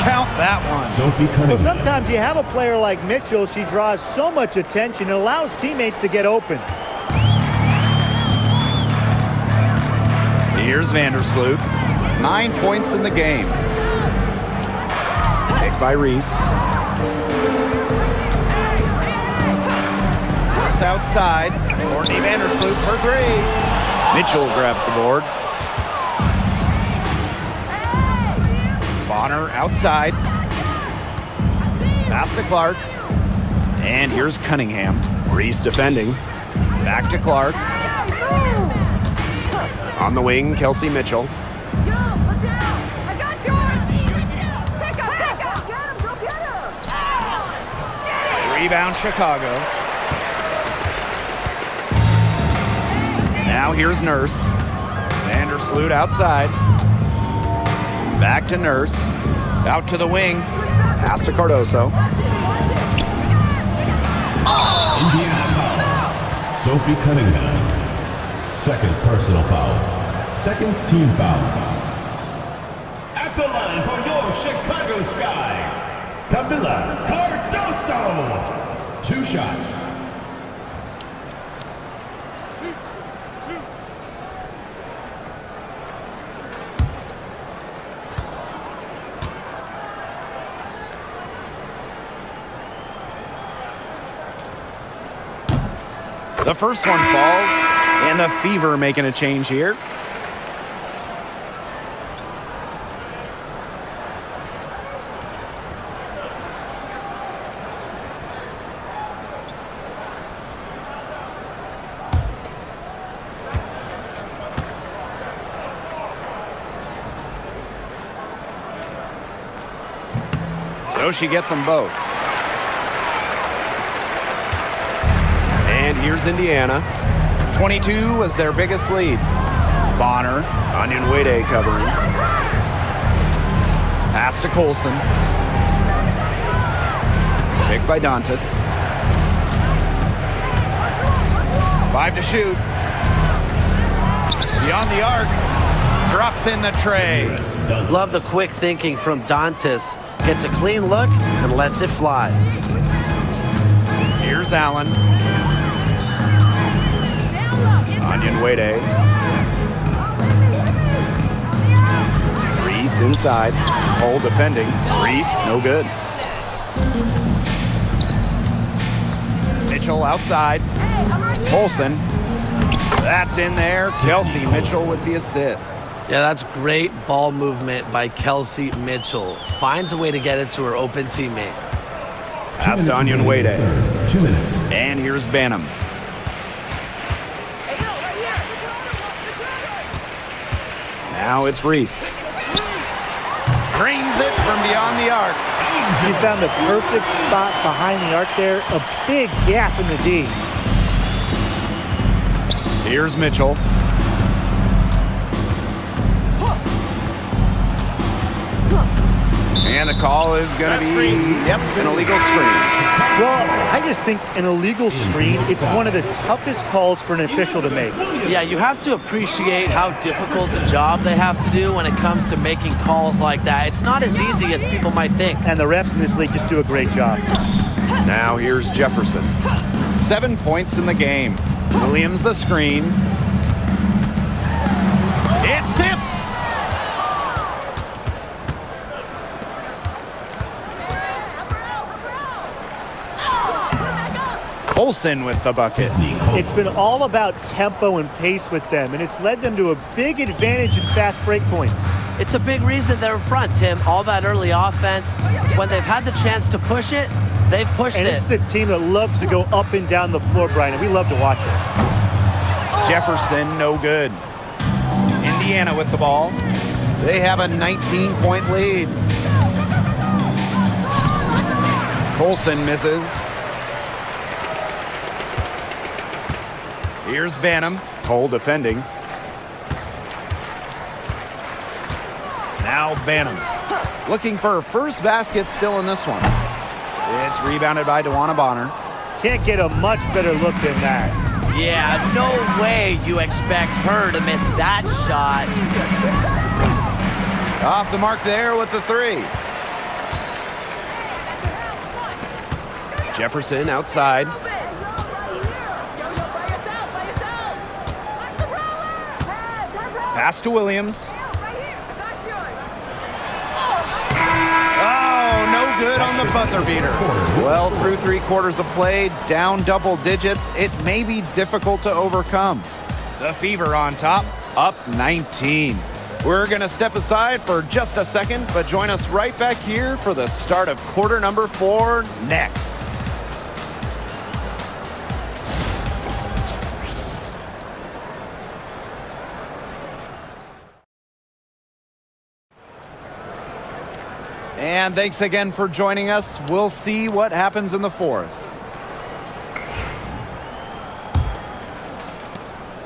A: Count that one.
E: Sophie
C: Well,
E: Cunningham.
C: sometimes you have a player like Mitchell. She draws so much attention. It allows teammates to get open.
A: Here's Vandersloot. 9 points in the game. Picked by Reese. First outside. Courtney Vandersloot for three. Mitchell grabs the board. Bonner outside. Pass to Clark. And here's Cunningham. Reese defending. Back to Clark. On the wing, Kelsey Mitchell.
G: Yo, look down. I got yours. Pick up. Get him. Go get him.
A: Rebound Chicago. Now here's Nurse. Vandersloot outside. Back to Nurse. Out to the wing. Pass to Cardoso.
E: Indiana foul. Sophie Cunningham. Second personal foul. Second team foul. At the line for your Chicago Sky, Camila Cardoso. 2 shots.
A: The first one falls, and the Fever making a change here. So she gets them both. And here's Indiana. 22 was their biggest lead. Bonner, Onion Wade covering. Pass to Colson. Picked by Dantas. 5 to shoot. Beyond the arc. Drops in the tray.
F: Love the quick thinking from Dantas. Gets a clean look and lets it fly.
A: Here's Allen. Onion Wade. Reese inside. Hole defending. Reese, no good. Mitchell outside. Olsen. That's in there. Kelsey Mitchell with the assist.
F: Yeah, that's great ball movement by Kelsey Mitchell. Finds a way to get it to her open teammate.
A: Pass to Onion Wade.
E: 2 minutes.
A: And here's Banham. Now it's Reese. Drains it from beyond the arc.
C: She found the perfect spot behind the arc there. A big gap in the D.
A: Here's Mitchell. And the call is going to be, an illegal screen.
C: Well, I just think an illegal screen, it's one of the toughest calls for an official to make.
F: Yeah, you have to appreciate how difficult the job they have to do when it comes to making calls like that. It's not as easy as people might think.
C: And the refs in this league just do a great job.
B: Now here's Jefferson.
A: 7 points in the game. Williams the screen. It's tipped. Olsen with the bucket.
C: It's been all about tempo and pace with them, and it's led them to a big advantage in fast break points.
F: It's a big reason they're in front, Tim. All that early offense, when they've had the chance to push it, they've pushed
C: And
F: it.
C: this is a team that loves to go up and down the floor, Brian, and we love to watch it.
A: Jefferson, no good. Indiana with the ball. They have a 19-point lead. Colson misses. Here's Banham.
B: Cole defending.
A: Now Banham. Looking for her first basket still in this one. It's rebounded by DeWanna Bonner.
C: Can't get a much better look than that.
F: Yeah, no way you expect her to miss that shot.
A: Off the mark there with the three. Jefferson outside. Pass to Williams. Oh, no good on the buzzer beater. Well, through 3 quarters of play, down double digits, it may be difficult to overcome. The Fever on top, up 19. We're going to step aside for just a second, but join us right back here for the start of quarter number 4 next. And thanks again for joining us. We'll see what happens in the 4th.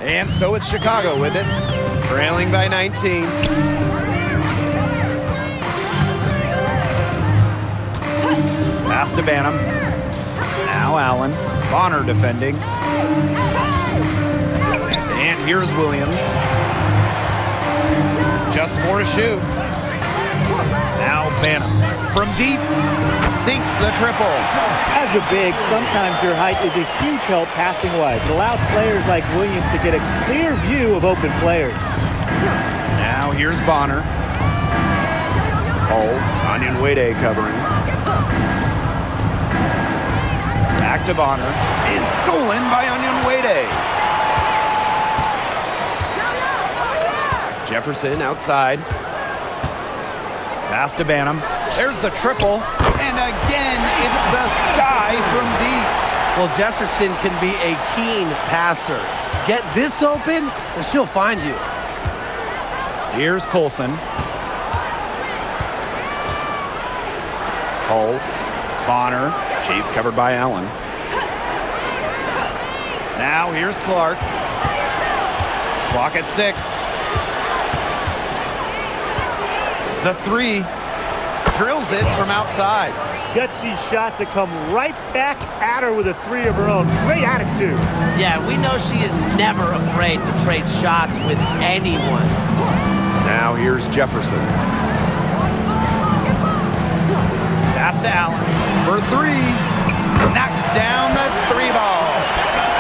A: And so it's Chicago with it, trailing by 19. Pass to Banham. Now Allen. Bonner defending. And here's Williams. Just 4 to shoot. Now Banham from deep sinks the triple.
C: As a big, sometimes your height is a huge help passing-wise. It allows players like Williams to get a clear view of open players.
A: Now here's Bonner. Onion Wade covering. Back to Bonner. And stolen by Onion Wade. Jefferson outside. Pass to Banham. There's the triple. And again, it's the sky from deep.
D: Well, Jefferson can be a keen passer. Get this open, and she'll find you.
A: Here's Colson. Hull. Bonner. She's covered by Allen. Now here's Clark. Clock at 6. The 3 drills it from outside.
C: Gutsy shot to come right back at her with a 3 of her own. Great attitude.
F: Yeah, we know she is never afraid to trade shots with anyone.
B: Now here's Jefferson.
A: Pass to Allen for 3. Knocks down the 3 ball.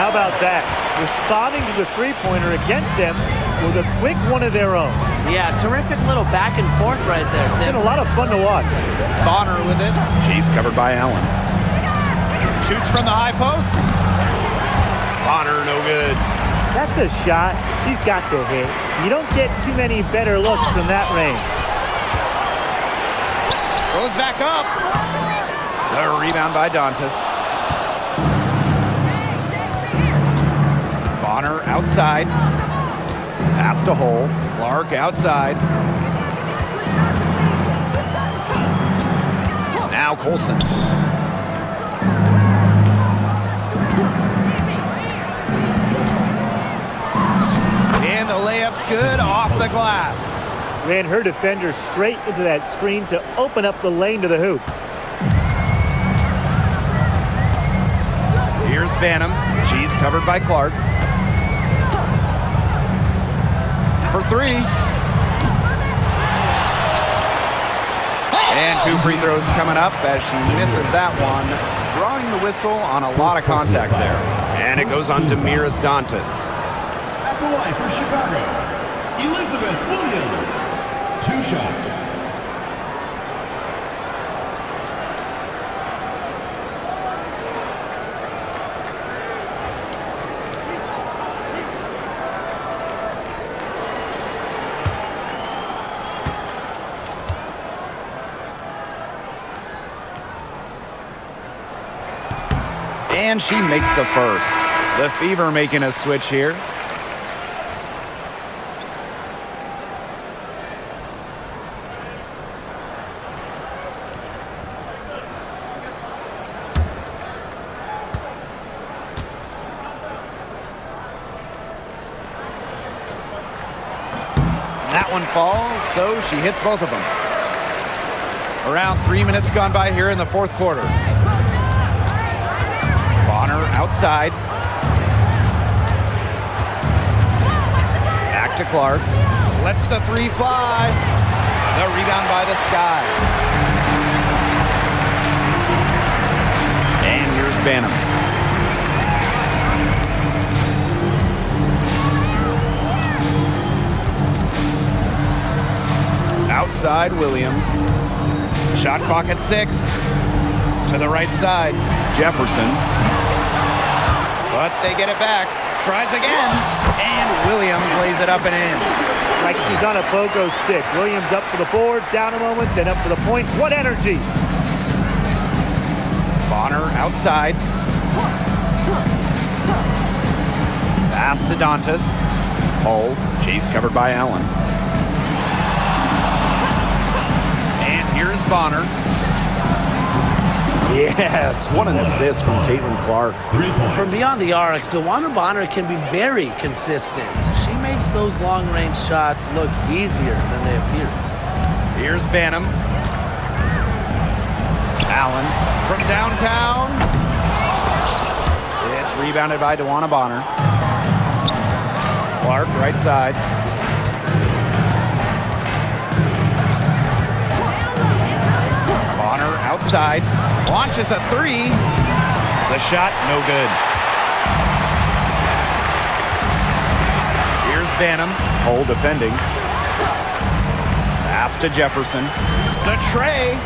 C: How about that? Responding to the three-pointer against them with a quick one of their own.
F: Yeah, terrific little back and forth right there,
C: It's
F: Tim.
C: been a lot of fun to watch.
A: Bonner with it. She's covered by Allen. Shoots from the high post. Bonner, no good.
C: That's a shot she's got to hit. You don't get too many better looks from that range.
A: Goes back up. The rebound by Dantas. Bonner outside. Pass to Hull. Clark outside. Now Colson. And the layup's good off the glass.
C: Ran her defender straight into that screen to open up the lane to the hoop.
A: Here's Banham. She's covered by Clark. For three. And 2 free throws coming up as she misses that one. Drawing the whistle on a lot of contact there. And it goes on to Miras Dantas.
E: At the line for Chicago, Elizabeth Williams. 2 shots.
A: And she makes the first. The Fever making a switch here. That one falls, so she hits both of them. Around 3 minutes gone by here in the fourth quarter. Bonner outside. Back to Clark. Lets the 3 fly. The rebound by the Sky. And here's Banham. Outside Williams. Shot clock at 6. To the right side. Jefferson. But they get it back. Tries again. And Williams lays it up and in.
C: Like she's on a pogo stick. Williams up for the board, down a moment, then up for the point. What energy!
A: Bonner outside. Pass to Dantas. Hold. She's covered by Allen. And here's Bonner.
B: Yes, what an assist from Clark.
E: 3 points.
D: From beyond the arc, DeWanda Bonner can be very consistent. She makes those long-range shots look easier than they appear.
A: Here's Banham. Allen from downtown. It's rebounded by DeWanda Bonner. Clark, right side. Bonner outside. Launches a 3. The shot, no good. Here's Banham. Hole defending. Pass to Jefferson. The tray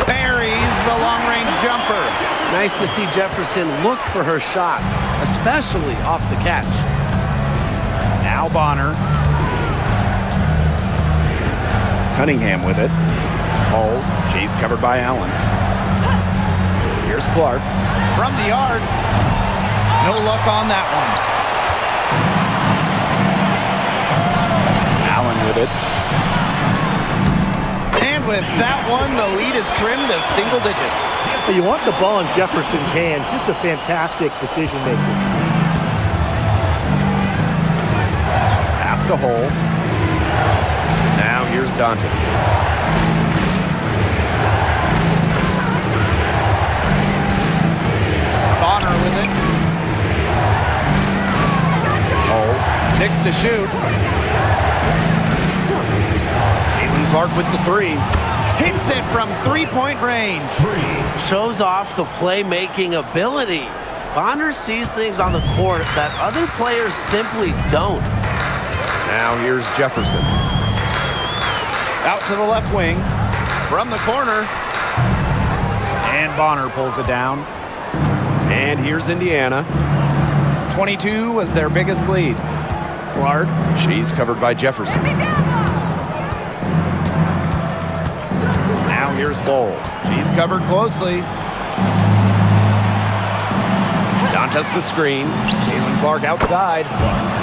A: buries the long-range jumper.
D: Nice to see Jefferson look for her shot, especially off the catch.
A: Now Bonner. Cunningham with it. Hole. She's covered by Allen. Here's Clark. From the yard. No luck on that one. Allen with it. And with that one, the lead is trimmed to single digits.
C: So you want the ball in Jefferson's hands. Just a fantastic decision maker.
A: Pass to Hole. Now here's Dantas. Bonner with it. Hole. 6 to shoot. Clark with the 3. Hits it from 3-point range.
D: Shows off the playmaking ability. Bonner sees things on the court that other players simply don't.
A: Now here's Jefferson. Out to the left wing. From the corner. And Bonner pulls it down. And here's Indiana. 22 was their biggest lead. Clark, she's covered by Jefferson. Now here's Bowl. She's covered closely. Dantas the screen. Clark outside.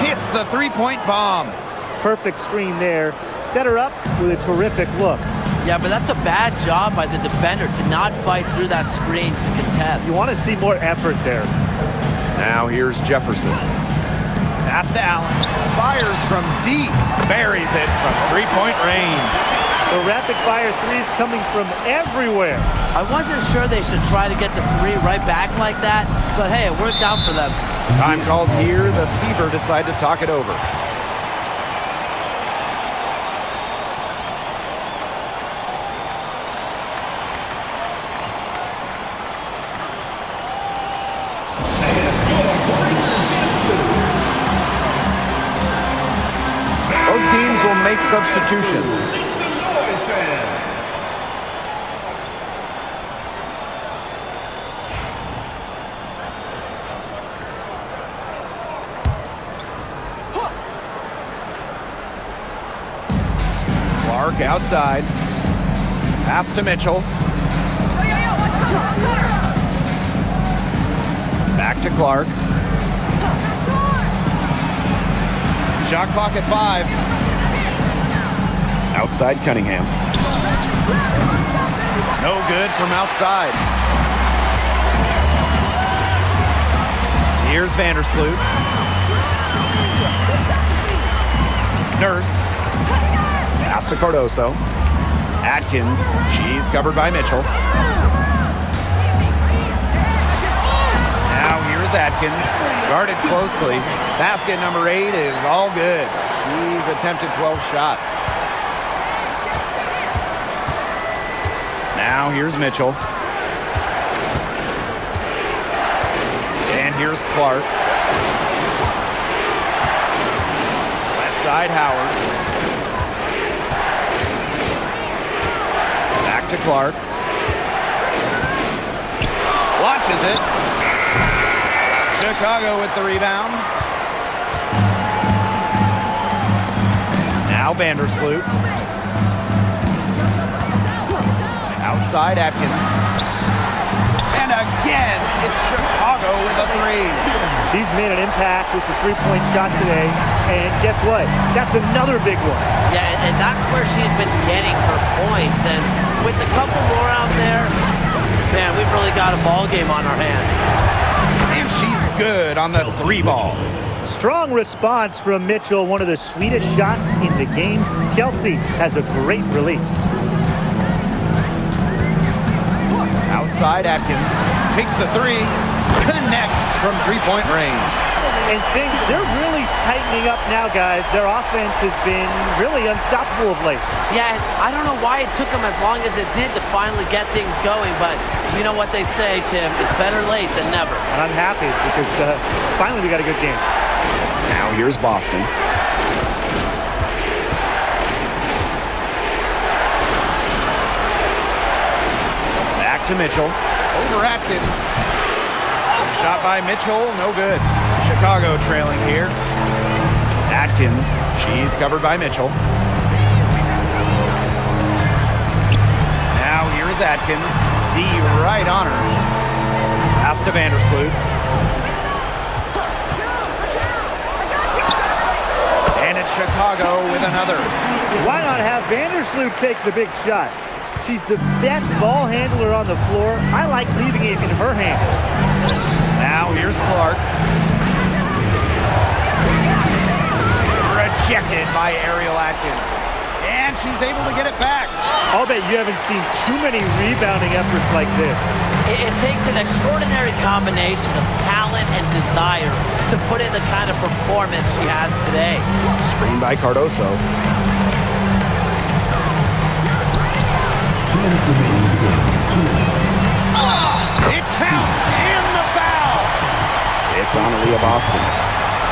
A: Hits the 3-point bomb.
C: Perfect screen there. Set her up with a terrific look.
F: Yeah, but that's a bad job by the defender to not fight through that screen to contest.
C: You want to see more effort there.
A: Now here's Jefferson. Pass to Allen. Fires from deep. Buries it from 3-point range.
C: The rapid-fire threes coming from everywhere.
F: I wasn't sure they should try to get the three right back like that, but hey, it worked out for them.
A: Time called here. The Fever decide to talk it over. Both teams will make substitutions. Clark outside. Pass to Mitchell. Back to Clark. Shot clock at 5. Outside Cunningham. No good from outside. Here's Vandersloot. Nurse. Pass to Cardoso. Atkins. She's covered by Mitchell. Now here's Atkins. Guarded closely. Basket number 8 is all good. He's attempted 12 shots. Now here's Mitchell. And here's Clark. Left side Howard. Back to Clark. Launches it. Chicago with the rebound. Now Vandersloot. Outside Atkins. And again, it's Chicago with a 3.
C: He's made an impact with the three-point shot today. And guess what? That's another big one.
F: Yeah, and that's where she's been getting her points. And with a couple more out there, man, we've really got a ball game on our hands.
A: And she's good on the 3 ball.
C: Strong response from Mitchell, one of the sweetest shots in the game. Kelsey has a great release.
A: Outside Atkins. Takes the 3. Connects from 3-point range.
C: And they're really tightening up now, guys. Their offense has been really unstoppable of late.
F: Yeah, I don't know why it took them as long as it did to finally get things going, but you know what they say, Tim, it's better late than never.
C: And I'm happy because finally we got a good game.
B: Now here's Boston.
A: Back to Mitchell. Over Atkins. Shot by Mitchell, no good. Chicago trailing here. Atkins, she's covered by Mitchell. Now here is Atkins. D right on her. Pass to Vandersloot. And it's Chicago with another.
C: Why not have Vandersloot take the big shot? She's the best ball handler on the floor. I like leaving it in her hands.
A: Now here's Clark. Rejected by Ariel Atkins. And she's able to get it back.
C: I'll bet you haven't seen too many rebounding efforts like this.
F: It takes an extraordinary combination of talent and desire to put in the kind of performance she has today.
B: Screen by Cardoso.
E: 2 minutes remaining in the game. 2 minutes.
A: It counts in the foul.
B: It's on Aaliyah Boston.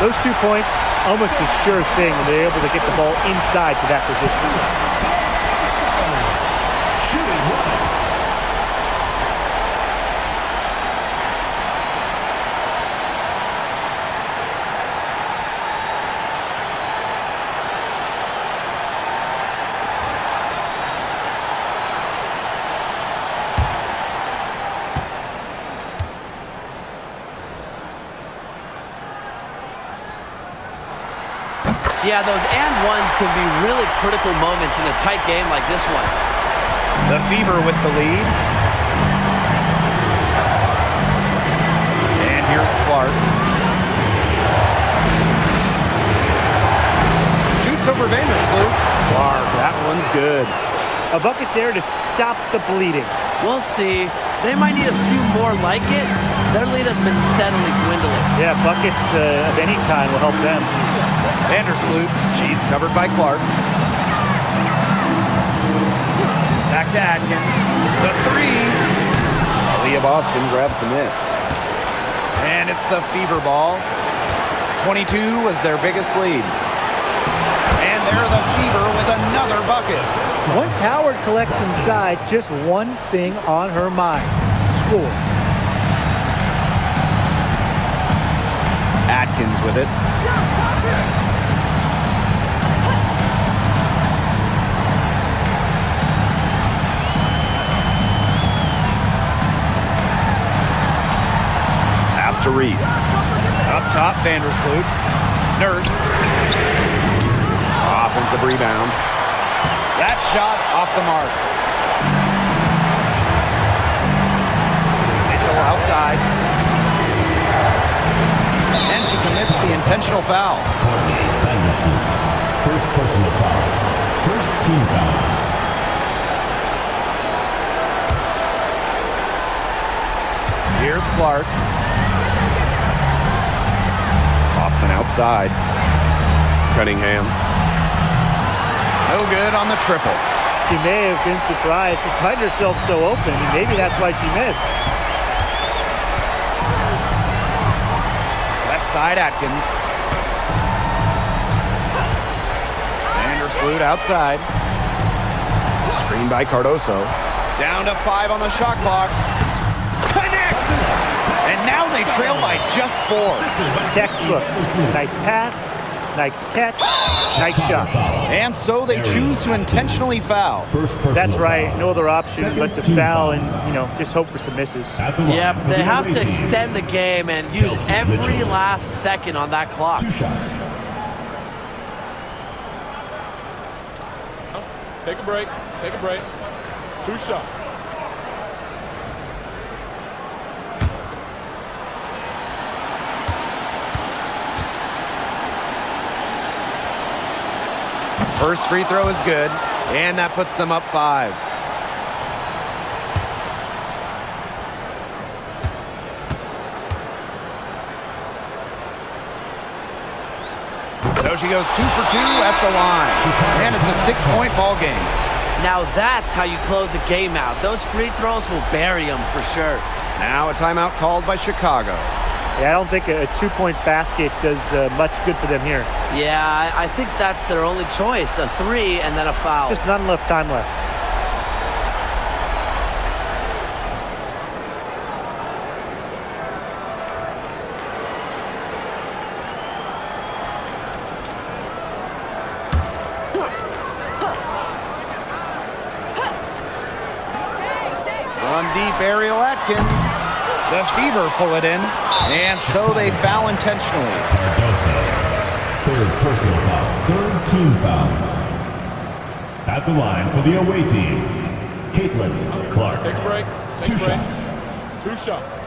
C: Those 2 points, almost a sure thing when they're able to get the ball inside to that position.
F: Yeah, those and ones can be really critical moments in a tight game like this one.
A: The Fever with the lead. And here's Clark. Shoots over Vandersloot.
B: Clark, that one's good.
C: A bucket there to stop the bleeding.
F: We'll see. They might need a few more like it. Their lead has been steadily dwindling.
C: Yeah, buckets of any kind will help them.
A: Vandersloot, she's covered by Clark. Back to Atkins. The three.
B: Leah Boston grabs the miss.
A: And it's the Fever ball. 22 was their biggest lead. And they're the Fever with another bucket.
C: Once Howard collects inside, just one thing on her mind. Score.
A: Atkins with it. Pass to Reese. Up top, Vandersloot. Nurse.
B: Offensive rebound.
A: That shot off the mark. Mitchell outside. And she commits the intentional foul.
E: Courtney Vandersloot. First personal foul. First team foul.
A: Here's Clark.
B: Boston outside. Cunningham.
A: No good on the triple.
C: She may have been surprised to find herself so open, and maybe that's why she missed.
A: Left side, Atkins. Vandersloot outside.
B: Screen by Cardoso.
A: Down to 5 on the shot clock. Connects! And now they trail by just 4.
C: Textbook. Nice pass, nice catch, nice shot.
A: And so they choose to intentionally foul.
C: That's right. No other option but to foul and, just hope for some misses.
F: Yep, they have to extend the game and use every last second on that clock.
E: 2 shots.
H: Take a break. Take a break. 2 shots.
A: First free throw is good, and that puts them up 5. So she goes 2 for 2 at the line, and it's a 6-point ball game.
F: Now that's how you close a game out. Those free throws will bury them for sure.
A: Now a timeout called by Chicago.
C: Yeah, I don't think a 2-point basket does much good for them here.
F: Yeah, I think that's their only choice, a 3 and then a foul.
C: Just not enough time left.
A: Run deep, Ariel Atkins. The Fever pull it in, and so they foul intentionally.
E: Cardoso. Third personal foul. Third team foul. At the line for the away team, CaitlincLark.
H: Take a break. Take
E: 2
H: a break.
E: shots.
H: 2 shots.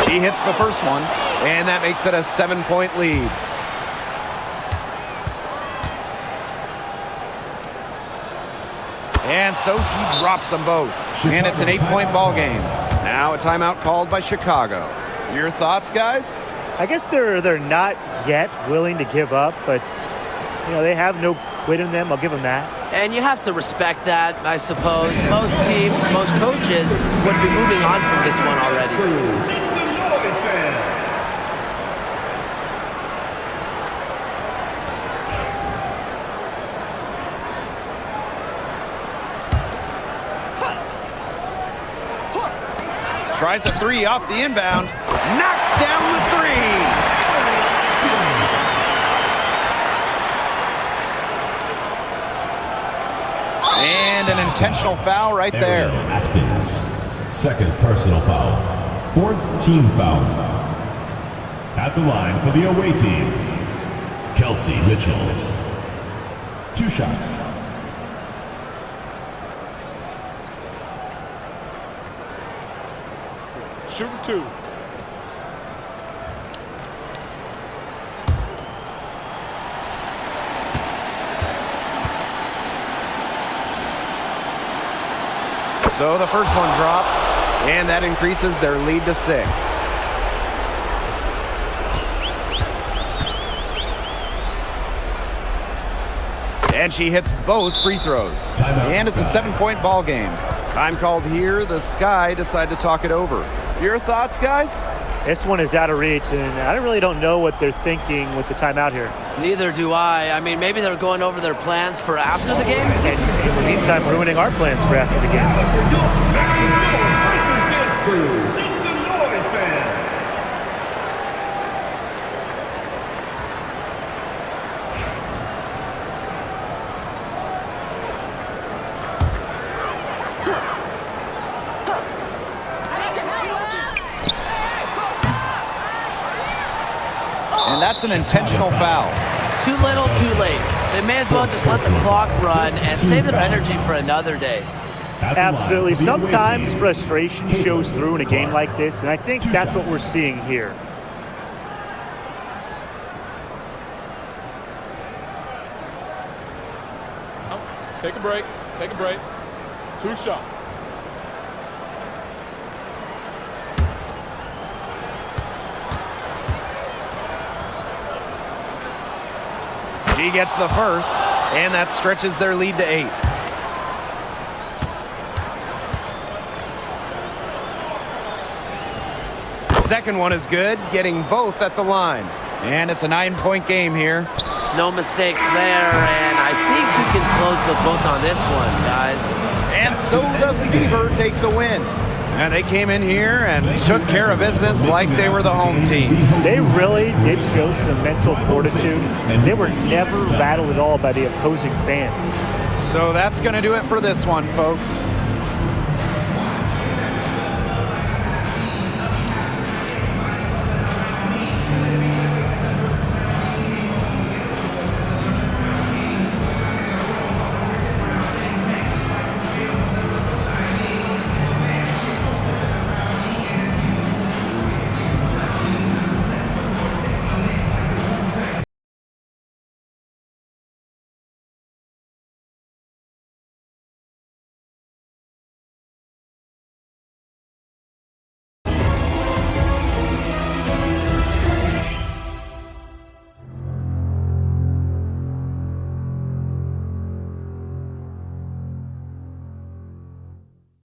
A: She hits the first one, and that makes it a 7-point lead. And so she drops them both. And it's an 8-point ball game. Now a timeout called by Chicago. Your thoughts, guys?
C: I guess they're not yet willing to give up, but they have no quit in them. I'll give them that.
F: And you have to respect that, I suppose. Most teams, most coaches would be moving on from this one already.
A: Tries a 3 off the inbound. Knocks down the 3. And an intentional foul right there.
E: Ariel Atkins. Second personal foul. Fourth team foul. At the line for the away team, Kelsey Mitchell. 2 shots.
H: Shooting 2.
A: So the first one drops, and that increases their lead to 6. And she hits both free throws. And it's a 7-point ball game. Time called here. The Sky decide to talk it over. Your thoughts, guys?
C: This one is out of reach, and I really don't know what they're thinking with the timeout here.
F: Neither do I. I mean, maybe they're going over their plans for after the game.
C: And in the meantime, ruining our plans for after the game.
A: And that's an intentional foul.
F: Too little, too late. They may as well just let the clock run and save their energy for another day.
C: Absolutely. Sometimes frustration shows through in a game like this, and I think that's what we're seeing here.
H: Take a break. Take a break. 2 shots.
A: She gets the first, and that stretches their lead to 8. Second one is good, getting both at the line. And it's a 9-point game here.
F: No mistakes there, and I think you can close the book on this one, guys.
A: And so the Fever take the win. And they came in here and took care of business like they were the home team.
C: They really did show some mental fortitude, and they were never rattled at all by the opposing fans.
A: So that's going to do it for this one, folks.